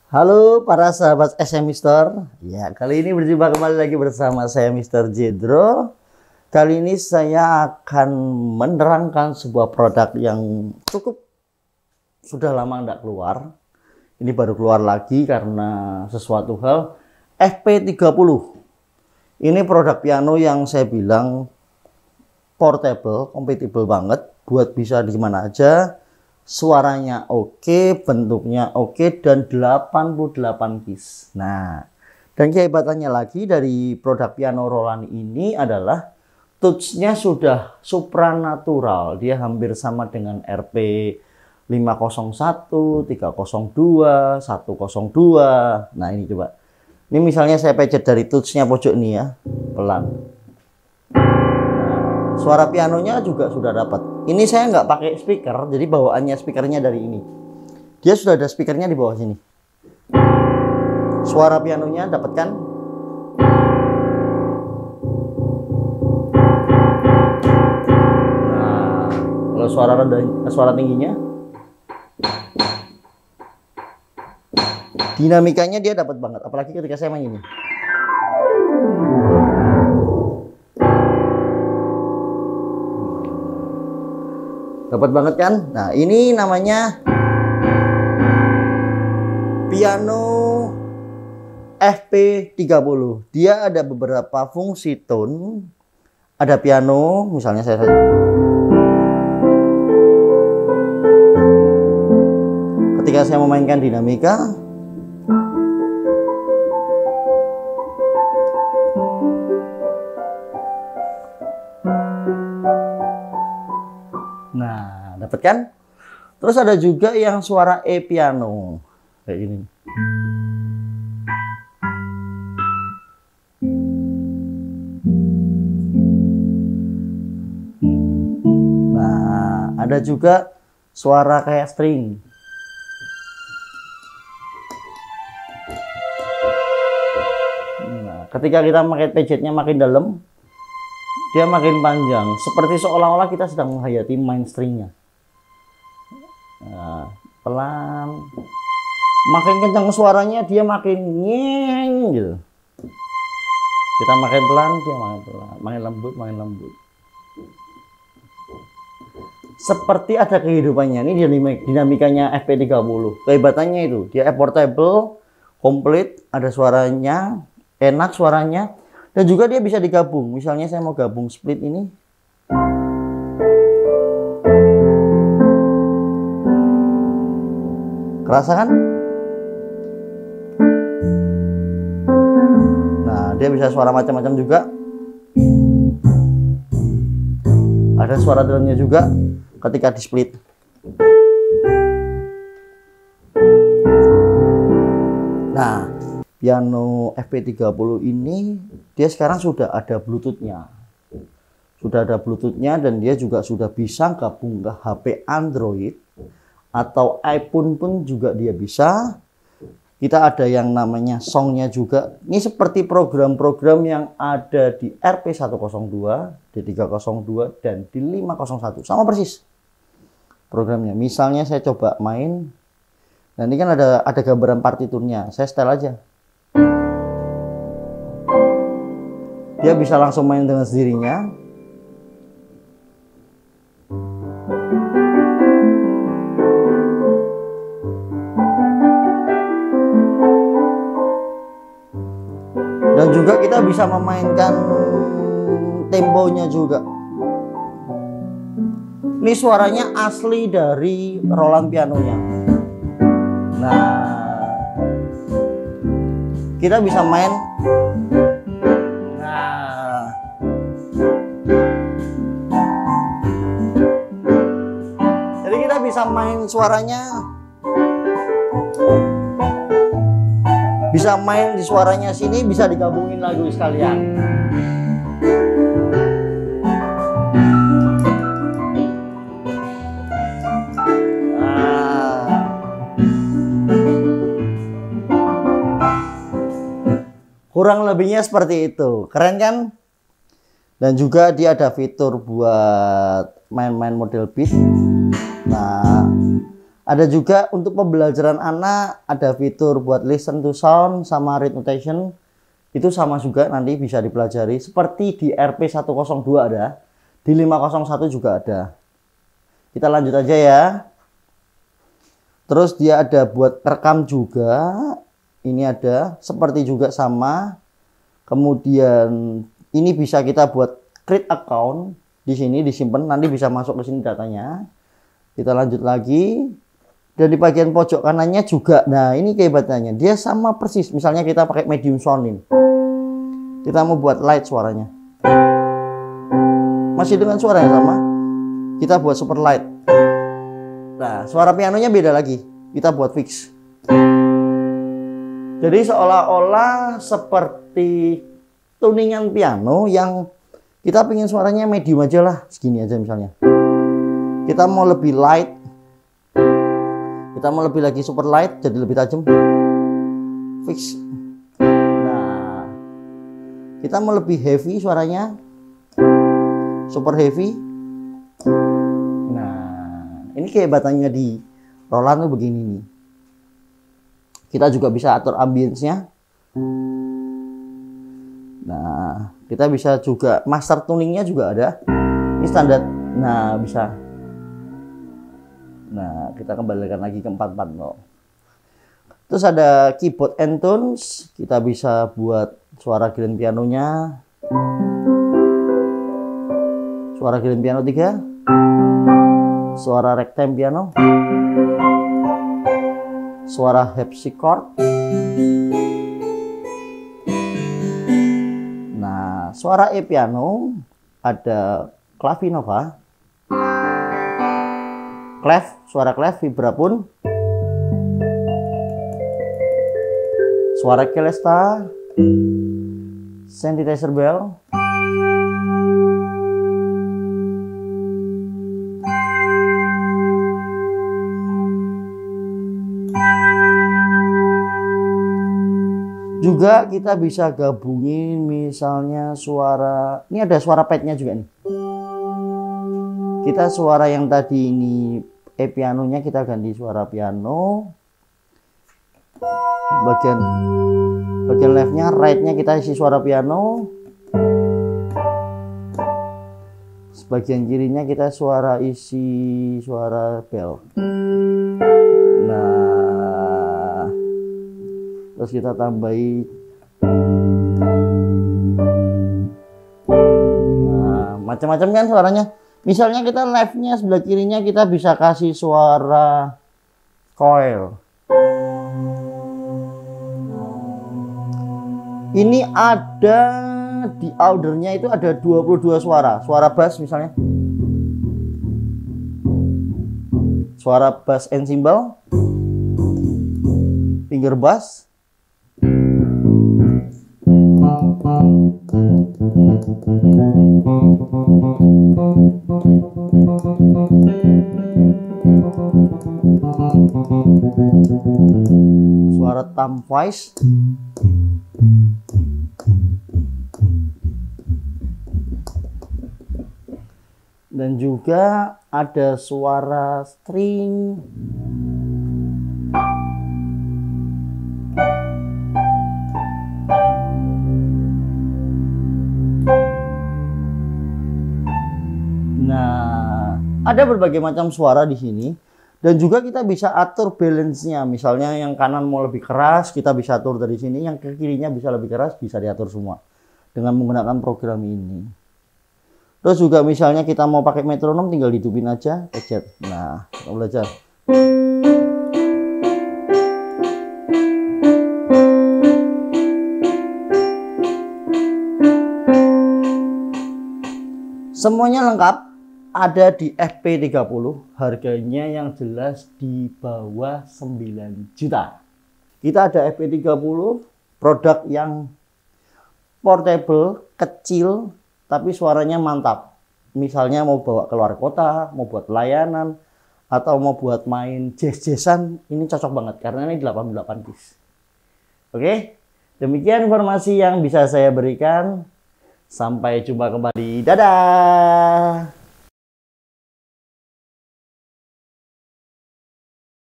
Halo para sahabat SM Mister. Ya, kali ini berjumpa kembali lagi bersama saya Mr. Jedro. Kali ini saya akan menerangkan sebuah produk yang cukup sudah lama tidak keluar. Ini baru keluar lagi karena sesuatu hal. FP30. Ini produk piano yang saya bilang portable, compatible banget buat bisa di mana aja. Suaranya oke, bentuknya oke, dan 88 keys. Nah, dan kehebatannya lagi dari produk piano Roland ini adalah touch-nya sudah supranatural. Dia hampir sama dengan RP 501, 302, 102. Nah, ini coba. Ini misalnya saya pencet dari touch-nya pojok nih ya, pelan. Suara pianonya juga sudah dapat. Ini saya nggak pakai speaker, jadi bawaannya speakernya dari ini. Dia sudah ada speakernya di bawah sini. Suara pianonya dapat kan? Nah, kalau suara rendah, suara tingginya, dinamikanya dia dapat banget. Apalagi ketika saya main ini. Dapat banget kan? Nah, ini namanya piano FP30. Dia ada beberapa fungsi tone. Ada piano, misalnya saya ketika saya memainkan dinamika, nah, dapat kan? Terus ada juga yang suara E piano kayak ini. Nah, ada juga suara kayak string. Nah, ketika kita pakai pencetnya makin dalam, dia makin panjang, seperti seolah-olah kita sedang menghayati main stringnya. Nah, pelan, makin kencang suaranya dia makin nyeng gitu. Kita makin pelan, dia makin pelan, makin lembut, makin lembut. Seperti ada kehidupannya. Ini dinamikanya FP30. Kehebatannya itu, dia portable, komplit, ada suaranya, enak suaranya. Dan juga dia bisa digabung. Misalnya saya mau gabung split ini. Kerasa kan? Nah, dia bisa suara macam-macam juga. Ada suara drumnya juga ketika di split. Nah, piano FP30 ini dia sekarang sudah ada Bluetooth-nya. Sudah ada Bluetooth-nya dan dia juga sudah bisa gabung ke HP Android atau iPhone pun juga dia bisa. Kita ada yang namanya songnya juga. Ini seperti program-program yang ada di RP102, D302 dan di 501. Sama persis programnya. Misalnya saya coba main. Nah, ini kan ada gambaran partiturnya. Saya setel aja. Dia bisa langsung main dengan sendirinya. Dan juga kita bisa memainkan temponya juga. Ini suaranya asli dari Roland pianonya. Nah, kita bisa main. Bisa main suaranya, bisa main di suaranya sini, bisa digabungin lagu sekalian. Kurang lebihnya seperti itu, keren kan? Dan juga dia ada fitur buat main-main model beat. Nah, Ada juga untuk pembelajaran anak, ada fitur buat listen to sound sama read notation. Itu sama juga nanti bisa dipelajari. Seperti di RP102 ada, di 501 juga ada. Kita lanjut aja ya. Terus dia ada buat rekam juga. Ini ada, seperti juga sama. Kemudian ini bisa kita buat create account. Di sini disimpan, nanti bisa masuk ke sini datanya. Kita lanjut lagi. Dan di bagian pojok kanannya juga, nah ini kehebatannya, dia sama persis. Misalnya kita pakai medium sound ini, kita mau buat light suaranya, masih dengan suara yang sama. Kita buat super light. Nah, suara pianonya beda lagi, kita buat fix. Jadi seolah-olah seperti tuningan piano yang kita pengen suaranya medium aja lah, segini aja misalnya. Kita mau lebih light, kita mau lebih lagi super light, jadi lebih tajam, fix. Nah, kita mau lebih heavy suaranya, super heavy. Nah, ini kehebatannya di Roland tuh begini nih. Kita juga bisa atur ambience-nya. Nah, kita bisa juga master tuningnya juga ada. Ini standar. Nah, bisa. Nah, kita kembalikan lagi ke 440. Terus ada keyboard and tones. Kita bisa buat suara grand pianonya. Suara grand piano 3. Suara ragtime piano. Suara harpsichord. Nah, suara E piano ada clavinova. Clef, suara clef, vibrapun, suara celesta, synthesizer bell, juga kita bisa gabungin misalnya suara, ini ada suara padnya juga nih. Kita suara yang tadi ini E pianonya kita ganti suara piano. Bagian leftnya, rightnya kita isi suara piano. Bagian kirinya kita isi suara bell. Nah, terus kita tambahi. Nah, macam-macam kan suaranya. Misalnya kita left-nya sebelah kirinya kita bisa kasih suara coil. Ini ada di ordernya itu ada 22 suara. Suara bass misalnya. Suara bass and cymbal. Finger bass. Suara thumb voice. Dan juga ada suara string. Nah, ada berbagai macam suara di sini. Dan juga kita bisa atur balance-nya. Misalnya yang kanan mau lebih keras, kita bisa atur dari sini. Yang ke kirinya bisa lebih keras, bisa diatur semua. Dengan menggunakan program ini. Terus juga misalnya kita mau pakai metronom, tinggal hidupin aja, pencet. Nah, kita belajar. Semuanya lengkap. Ada di FP30, harganya yang jelas di bawah 9 juta. Kita ada FP30, produk yang portable, kecil, tapi suaranya mantap. Misalnya mau bawa keluar kota, mau buat pelayanan, atau mau buat main jazz-jazzan, ini cocok banget karena ini 88 piece. Oke, demikian informasi yang bisa saya berikan. Sampai jumpa kembali. Dadah!